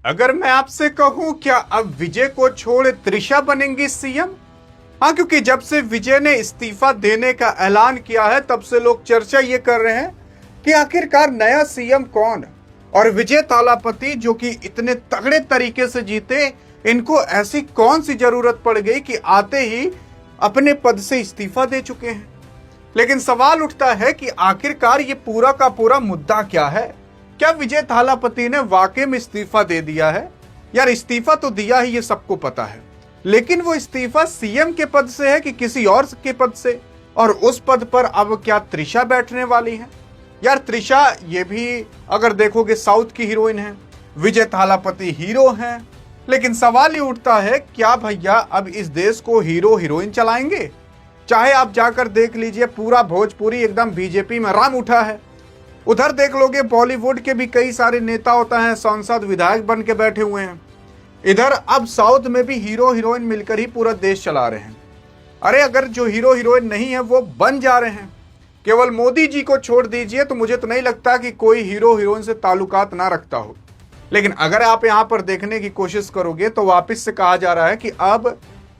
अगर मैं आपसे कहूं क्या अब विजय को छोड़ त्रिशा बनेंगी सीएम? हाँ, क्योंकि जब से विजय ने इस्तीफा देने का ऐलान किया है तब से लोग चर्चा ये कर रहे हैं कि आखिरकार नया सीएम कौन। और विजय थालापति जो कि इतने तगड़े तरीके से जीते, इनको ऐसी कौन सी जरूरत पड़ गई कि आते ही अपने पद से इस्तीफा दे चुके हैं। लेकिन सवाल उठता है कि आखिरकार ये पूरा का पूरा मुद्दा क्या है? क्या विजय थालापति ने वाकई में इस्तीफा दे दिया है? यार, इस्तीफा तो दिया ही, ये सबको पता है, लेकिन वो इस्तीफा सीएम के पद से है कि किसी और के पद से? और उस पद पर अब क्या त्रिशा बैठने वाली है? यार, त्रिशा ये भी अगर देखोगे साउथ की हीरोइन है, विजय थालापति हीरो हैं, लेकिन सवाल ये उठता है क्या भैया अब इस देश को हीरो हीरोइन चलाएंगे? चाहे आप जाकर देख लीजिए, पूरा भोजपुरी एकदम बीजेपी में रंग उठा है। उधर देख लोगे बॉलीवुड के भी कई सारे नेता होता है, सांसद विधायक बन के बैठे हुए हैं। इधर अब साउथ में भी हीरो हीरोइन मिलकर ही पूरा देश चला रहे हैं। अरे अगर जो हीरो हीरोइन नहीं है वो बन जा रहे हैं। केवल मोदी जी को छोड़ दीजिए तो मुझे तो नहीं लगता कि कोई हीरो हीरोइन से ताल्लुकात ना रखता हो। लेकिन अगर आप यहां पर देखने की कोशिश करोगे तो वापस से कहा जा रहा है कि अब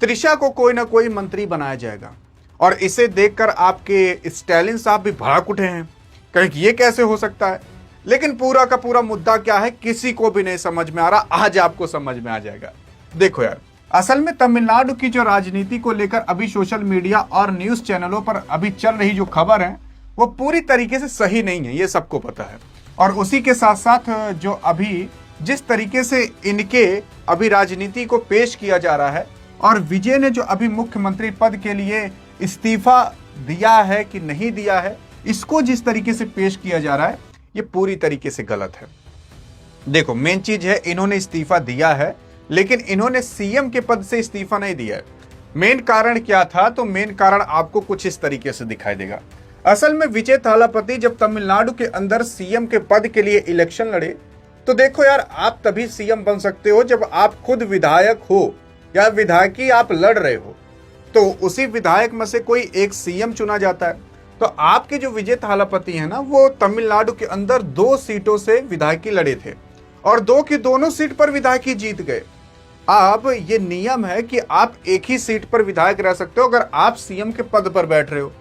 त्रिशा को कोई ना कोई मंत्री बनाया जाएगा। और इसे देखकर आपके स्टालिन साहब भी भड़क उठे हैं, कहें कि ये कैसे हो सकता है। लेकिन पूरा का पूरा मुद्दा क्या है किसी को भी नहीं समझ में आ रहा। आज आपको समझ में आ जाएगा। देखो यार, असल में तमिलनाडु की जो राजनीति को लेकर अभी सोशल मीडिया और न्यूज चैनलों पर अभी चल रही जो खबर है वो पूरी तरीके से सही नहीं है, ये सबको पता है। और उसी के साथ साथ जो अभी जिस तरीके से इनके अभी राजनीति को पेश किया जा रहा है और विजय ने जो अभी मुख्यमंत्री पद के लिए इस्तीफा दिया है कि नहीं दिया है, इसको जिस तरीके से पेश किया जा रहा है ये पूरी तरीके से गलत है। देखो, मेन चीज है इन्होंने इस्तीफा दिया है, लेकिन इन्होंने सीएम के पद से इस्तीफा नहीं दिया है। मेन कारण क्या था? तो मेन कारण आपको कुछ इस तरीके से दिखाई देगा। असल में विजय थालापति जब तमिलनाडु के अंदर सीएम के पद के लिए इलेक्शन लड़े, तो देखो यार, आप तभी सीएम बन सकते हो जब आप खुद विधायक हो या विधायकी आप लड़ रहे हो, तो उसी विधायक में से कोई एक सीएम चुना जाता है। तो आपके जो विजय थालापति है ना, वो तमिलनाडु के अंदर 2 सीटों से विधायकी लड़े थे और 2 की दोनों सीट पर विधायकी जीत गए। अब ये नियम है कि आप एक ही सीट पर विधायक रह सकते हो अगर आप सीएम के पद पर बैठ रहे हो।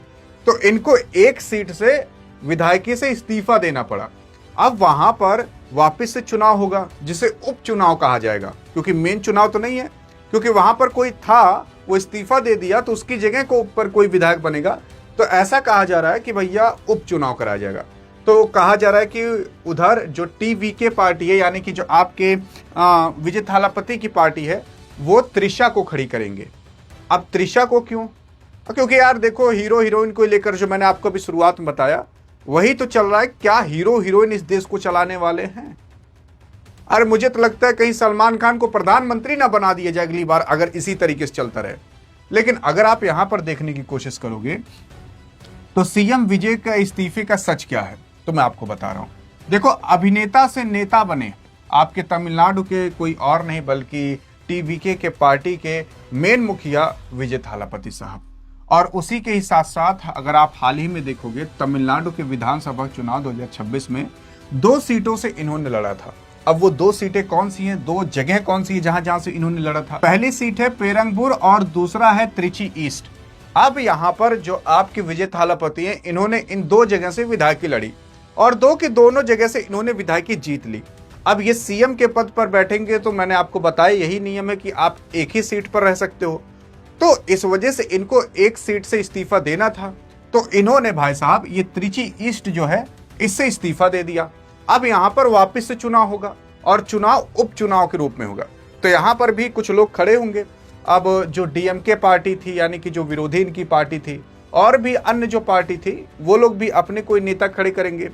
तो इनको एक सीट से विधायकी से इस्तीफा देना पड़ा। अब वहां पर वापस से चुनाव होगा जिसे उपचुनाव कहा जाएगा, क्योंकि मेन चुनाव तो नहीं है, क्योंकि वहां पर कोई था वो इस्तीफा दे दिया तो उसकी जगह को ऊपर कोई विधायक बनेगा। तो ऐसा कहा जा रहा है कि भैया उपचुनाव कराया जाएगा। तो कहा जा रहा है कि उधर जो टीवीके पार्टी है, यानी कि जो आपके विजय थालापति की पार्टी है, वो त्रिशा को खड़ी करेंगे। अब त्रिशा को क्यों? क्योंकि यार देखो, हीरो हीरोइन को लेकर जो मैंने आपको अभी शुरुआत में बताया वही तो चल रहा है। क्या हीरो हीरोइन इस देश को चलाने वाले हैं? अरे मुझे तो लगता है कहीं सलमान खान को प्रधानमंत्री ना बना दिया जाए अगली बार, अगर इसी तरीके से चलता रहे। लेकिन अगर आप यहां पर देखने की कोशिश करोगे तो सीएम विजय का इस्तीफे का सच क्या है, तो मैं आपको बता रहा हूं। देखो, अभिनेता से नेता बने आपके तमिलनाडु के कोई और नहीं बल्कि टीवीके के पार्टी के मेन मुखिया विजय थालापति साहब। और उसी के ही साथ साथ अगर आप हाल ही में देखोगे तमिलनाडु के विधानसभा चुनाव 2026 में 2 सीटों से इन्होंने लड़ा था। अब वो 2 सीटें कौन सी हैं, 2 जगह कौन सी है जहां जहां से इन्होंने लड़ा था? पहली सीट है पेरंगपुर और दूसरा है त्रिची ईस्ट। अब यहां पर जो आपके विजय थालापति हैं, इन्होंने इन 2 जगह से विधायकी लड़ी और 2 की दोनों जगह से इन्होंने विधायकी जीत ली। अब ये सीएम के पद पर बैठेंगे तो मैंने आपको बताया यही नियम है कि आप एक ही सीट पर रह सकते हो। तो इस वजह से इनको एक सीट से इस्तीफा देना था, तो इन्होंने भाई साहब ये त्रिची ईस्ट जो है इससे इस्तीफा दे दिया। अब यहां पर वापस से चुनाव होगा और चुनाव उपचुनाव के रूप में होगा। तो यहां पर भी कुछ लोग खड़े होंगे। अब जो डीएमके पार्टी थी, यानी कि जो विरोधी इनकी पार्टी थी, और भी अन्य जो पार्टी थी, वो लोग भी अपने कोई नेता खड़े करेंगे।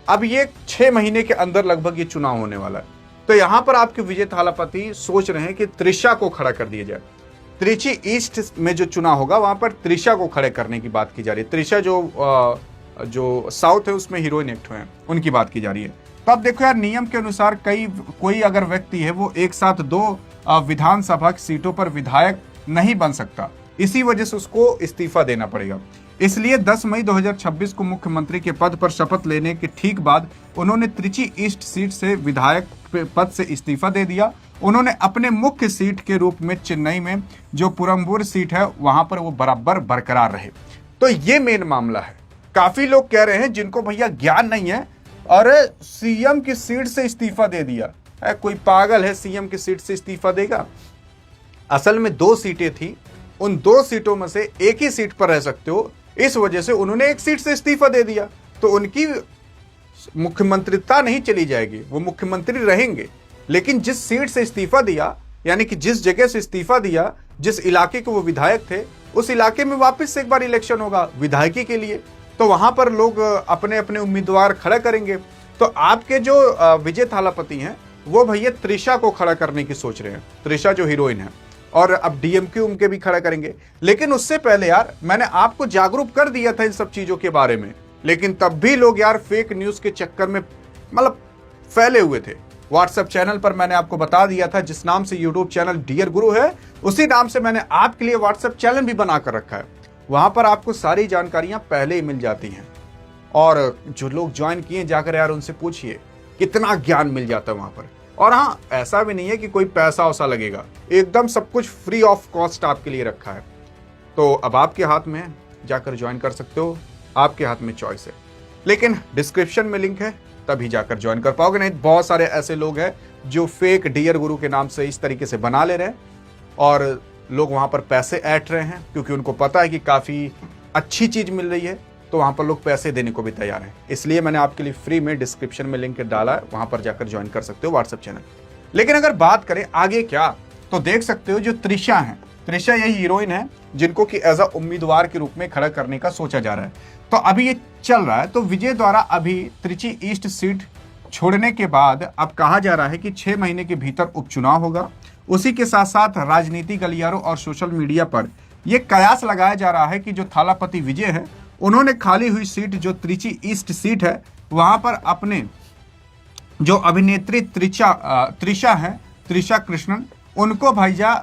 अब ये 6 महीने के अंदर लगभग ये चुनाव होने वाला है। तो यहां पर आपके विजय थालापति सोच रहे हैं कि त्रिशा को खड़ा कर दिया जाए। त्रिची ईस्ट में जो चुनाव होगा वहां पर त्रिशा को खड़े करने की बात की जा रही है। त्रिशा जो साउथ है उसमें हीरोइन एक्टर हैं, उनकी बात की जा रही है। तो अब देखो यार, नियम के अनुसार कोई अगर व्यक्ति है वो एक साथ 2 विधानसभा सीटों पर विधायक नहीं बन सकता, इसी वजह से उसको इस्तीफा देना पड़ेगा। इसलिए 10 मई 2026 को मुख्यमंत्री के पद पर शपथ लेने के ठीक बाद उन्होंने त्रिची ईस्ट सीट से विधायक पद से इस्तीफा दे दिया। उन्होंने अपने मुख्य सीट के रूप में चेन्नई में जो पुरम्बूर सीट है वहां पर वो बराबर बरकरार रहे। तो ये मेन मामला है। काफी लोग कह रहे हैं जिनको भैया ज्ञान नहीं है, अरे सीएम की सीट से इस्तीफा दे दिया है, कोई पागल है सीएम की सीट से इस्तीफा देगा? असल में 2 सीटें थी, उन 2 सीटों में से एक ही सीट पर रह सकते हो, इस वजह से उन्होंने एक सीट से इस्तीफा दे दिया। तो उनकी मुख्यमंत्रिता नहीं चली जाएगी, वो मुख्यमंत्री रहेंगे, लेकिन जिस सीट से इस्तीफा दिया, यानी कि जिस जगह से इस्तीफा दिया, जिस इलाके के वो विधायक थे, उस इलाके में वापस से एक बार इलेक्शन होगा विधायकी के लिए। तो वहां पर लोग अपने अपने उम्मीदवार खड़ा करेंगे। तो आपके जो विजय थालापति हैं वो भैया त्रिशा को खड़ा करने की सोच रहे हैं, त्रिशा जो हीरोइन है, और अब डीएमके उनके भी खड़ा करेंगे। लेकिन उससे पहले यार मैंने आपको जागरूक कर दिया था इन सब चीजों के बारे में, लेकिन तब भी लोग यार फेक न्यूज के चक्कर में मतलब फैले हुए थे। व्हाट्सएप चैनल पर मैंने आपको बता दिया था, जिस नाम से यूट्यूब चैनल डियर गुरु है, उसी नाम से मैंने आपके लिए व्हाट्सएप चैनल भी बनाकर रखा है। वहां पर आपको सारी जानकारियां पहले ही मिल जाती हैं, और जो लोग ज्वाइन किए जाकर यार उनसे पूछिए, कितना ज्ञान मिल जाता है वहां पर। और हाँ, ऐसा भी नहीं है कि कोई पैसा वैसा लगेगा, एकदम सब कुछ फ्री ऑफ कॉस्ट आपके लिए रखा है। तो अब आपके हाथ में है, जाकर ज्वाइन कर सकते हो, आपके हाथ में चॉइस है। लेकिन डिस्क्रिप्शन में लिंक है, तभी जाकर ज्वाइन कर पाओगे, नहीं बहुत सारे ऐसे लोग हैं जो फेक डियर गुरु के नाम से इस तरीके से बना ले रहे हैं, और लोग वहां पर पैसे ऐंठ रहे हैं, क्योंकि उनको पता है कि काफी अच्छी चीज मिल रही है, तो वहां पर लोग पैसे देने को भी तैयार हैं। इसलिए मैंने आपके लिए फ्री में डिस्क्रिप्शन में लिंक डाला है, वहां पर जाकर ज्वाइन कर सकते हो व्हाट्सएप चैनल। लेकिन अगर बात करें आगे क्या, तो देख सकते हो जो त्रिशा है, त्रिशा यही हीरोइन है जिनको कि एज अ उम्मीदवार के रूप में खड़ा करने का सोचा जा रहा है। तो अभी ये चल रहा है। तो विजय द्वारा अभी त्रिची ईस्ट सीट छोड़ने के बाद अब कहा जा रहा है कि 6 महीने के भीतर उपचुनाव होगा। उसी के साथ साथ राजनीतिक गलियारों और सोशल मीडिया पर यह कयास लगाया जा रहा है कि जो थालापति विजय है, उन्होंने खाली हुई सीट जो त्रिची ईस्ट सीट है, वहां पर अपने जो अभिनेत्री त्रिशा है, त्रिशा कृष्णन, उनको भैया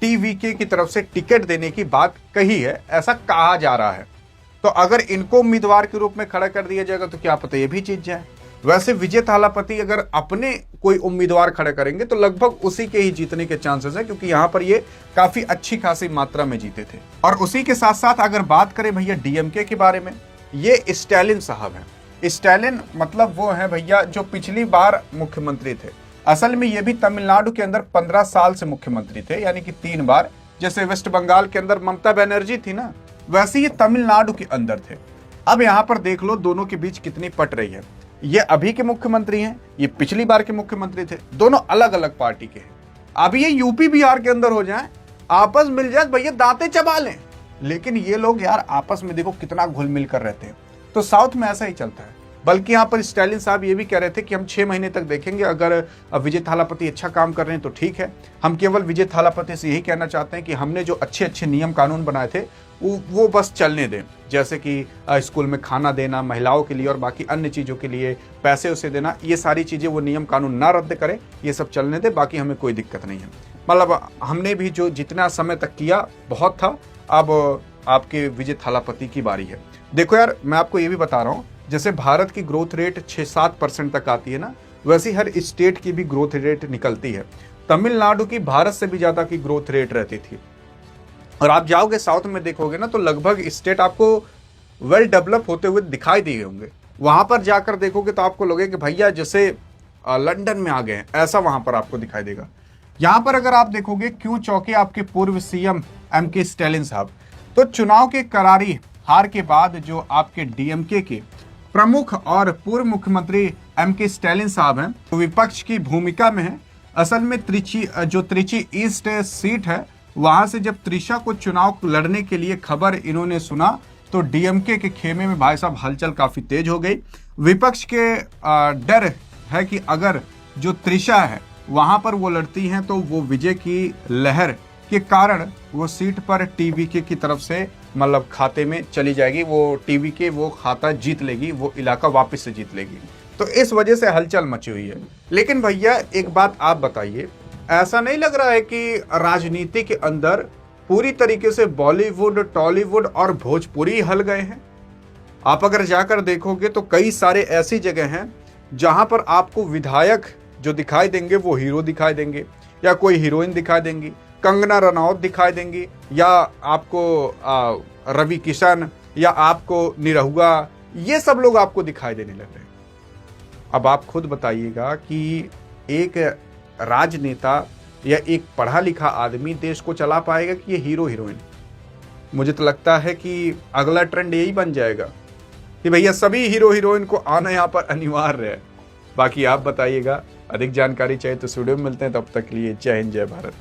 टीवीके की तरफ से टिकट देने की बात कही है, ऐसा कहा जा रहा है। तो अगर इनको उम्मीदवार के रूप में खड़ा कर दिया जाएगा तो क्या पता ये भी जीत जाए। वैसे विजय थालापति अगर अपने कोई उम्मीदवार खड़े करेंगे तो लगभग उसी के ही जीतने के चांसेस है, क्योंकि यहां पर ये काफी अच्छी खासी मात्रा में जीते थे। और उसी के साथ साथ अगर बात करें भैया डीएमके के बारे में, ये स्टैलिन साहब हैं। स्टैलिन मतलब वो है भैया जो पिछली बार मुख्यमंत्री थे। असल में ये भी तमिलनाडु के अंदर 15 साल से मुख्यमंत्री थे, यानी कि 3 बार। जैसे वेस्ट बंगाल के अंदर ममता बनर्जी थी ना, वैसे ये तमिलनाडु के अंदर थे। अब यहाँ पर देख लो दोनों के बीच कितनी पट रही है। ये अभी के मुख्यमंत्री हैं, ये पिछली बार के मुख्यमंत्री थे, दोनों अलग अलग पार्टी के हैं। अब ये यूपी बिहार के अंदर हो जाए, आपस मिल जाए भैया, दांते चबा लें। लेकिन ये लोग यार आपस में देखो कितना घुल मिल कर रहते हैं। तो साउथ में ऐसा ही चलता है। बल्कि यहाँ पर स्टालिन साहब ये भी कह रहे थे कि हम 6 महीने तक देखेंगे, अगर विजय थालापति अच्छा काम कर रहे हैं तो ठीक है। हम केवल विजय थालापति से यही कहना चाहते हैं कि हमने जो अच्छे अच्छे नियम कानून बनाए थे वो बस चलने दें, जैसे कि स्कूल में खाना देना महिलाओं के लिए और बाकी अन्य चीज़ों के लिए पैसे उसे देना, ये सारी चीज़ें वो नियम कानून ना रद्द करें, ये सब चलने दें, बाकी हमें कोई दिक्कत नहीं है। मतलब हमने भी जो जितना समय तक किया बहुत था, अब आपके विजय थालापति की बारी है। देखो यार, मैं आपको ये भी बता रहा हूँ, जैसे भारत की ग्रोथ रेट 6-7% तक आती है ना, वैसे हर स्टेट की भी ग्रोथ रेट निकलती है। तमिलनाडु की भारत से भी ज़्यादा की ग्रोथ रेट रहती थी। और आप जाओगे साउथ में देखोगे ना, तो लगभग स्टेट आपको वेल डेवलप होते हुए दिखाई दिए होंगे। वहां पर जाकर देखोगे तो आपको लगेगा कि भैया जैसे लंदन में आ गए हैं, ऐसा वहां पर आपको दिखाई देगा। यहां पर अगर आप देखोगे क्यों चौंके आपके पूर्व सीएम एमके स्टैलिन साहब, तो चुनाव के करारी हार के बाद जो आपके डीएमके के प्रमुख और पूर्व मुख्यमंत्री एमके स्टैलिन साहब हैं, तो विपक्ष की भूमिका में है। असल में त्रिची ईस्ट सीट है, वहां से जब त्रिशा को चुनाव लड़ने के लिए खबर इन्होंने सुना, तो डीएमके के खेमे में भाई साहब हलचल काफी तेज हो गई। विपक्ष के डर है कि अगर जो त्रिशा है वहां पर वो लड़ती हैं तो वो विजय की लहर के कारण वो सीट पर टीवीके की तरफ से मतलब खाते में चली जाएगी, वो टीवीके वो खाता जीत लेगी, वो इलाका वापस से जीत लेगी। तो इस वजह से हलचल मची हुई है। लेकिन भैया एक बात आप बताइए, ऐसा नहीं लग रहा है कि राजनीति के अंदर पूरी तरीके से बॉलीवुड, टॉलीवुड और भोजपुरी हल गए हैं। आप अगर जाकर देखोगे तो कई सारे ऐसी जगह हैं जहां पर आपको विधायक जो दिखाई देंगे वो हीरो दिखाई देंगे, या कोई हीरोइन दिखाई देंगी, कंगना रनौत दिखाई देंगी, या आपको रवि किशन, या आपको निरहुआ, ये सब लोग आपको दिखाई देने लग रहे हैं। अब आप खुद बताइएगा कि एक राजनेता या एक पढ़ा लिखा आदमी देश को चला पाएगा कि ये हीरो हीरोइन? मुझे तो लगता है कि अगला ट्रेंड यही बन जाएगा कि भैया सभी हीरो हीरोइन को आना यहाँ पर अनिवार्य है। बाकी आप बताइएगा, अधिक जानकारी चाहिए तो स्टूडियो में मिलते हैं, तब तक के लिए जय हिंद, जय भारत।